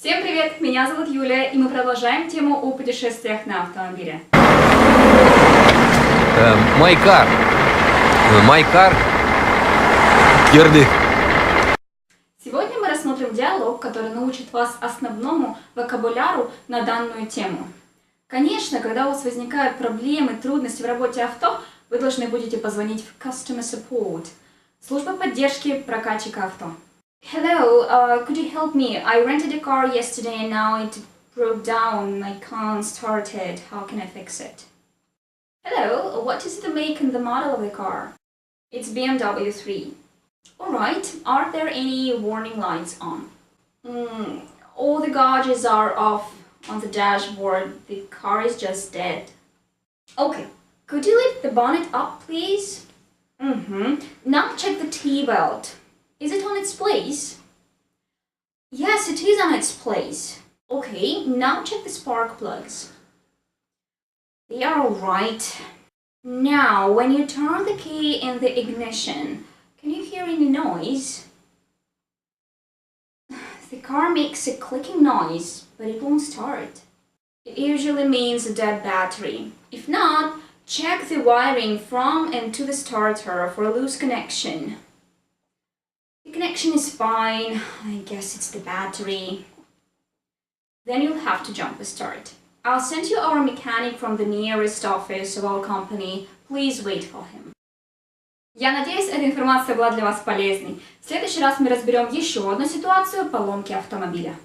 Всем привет! Меня зовут Юлия, и мы продолжаем тему о путешествиях на автомобиле. My car. Кирды. Сегодня мы рассмотрим диалог, который научит вас основному вокабуляру на данную тему. Конечно, когда у вас возникают проблемы, трудности в работе авто, вы должны будете позвонить в Customer Support, служба поддержки прокатчика авто. Hello, could you help me? I rented a car yesterday and now it broke down. I can't start it. How can I fix it? Hello, what is the make and the model of the car? It's BMW 3. Alright, are there any warning lights on? All the gauges are off on the dashboard. The car is just dead. Okay, could you lift the bonnet up, please? Now check the T-belt. Is it on its place? Yes, it is on its place. Okay, now check the spark plugs. They are alright. Now, when you turn the key in the ignition, can you hear any noise? The car makes a clicking noise, but it won't start. It usually means a dead battery. If not, check the wiring from and to the starter for a loose connection. The connection is fine. I guess it's the battery. Then you'll have to jump a start. I'll send you our mechanic from the nearest office of our company. Please wait for him. Я надеюсь, эта информация была для вас полезной. В следующий раз мы разберем еще одну ситуацию поломки автомобиля.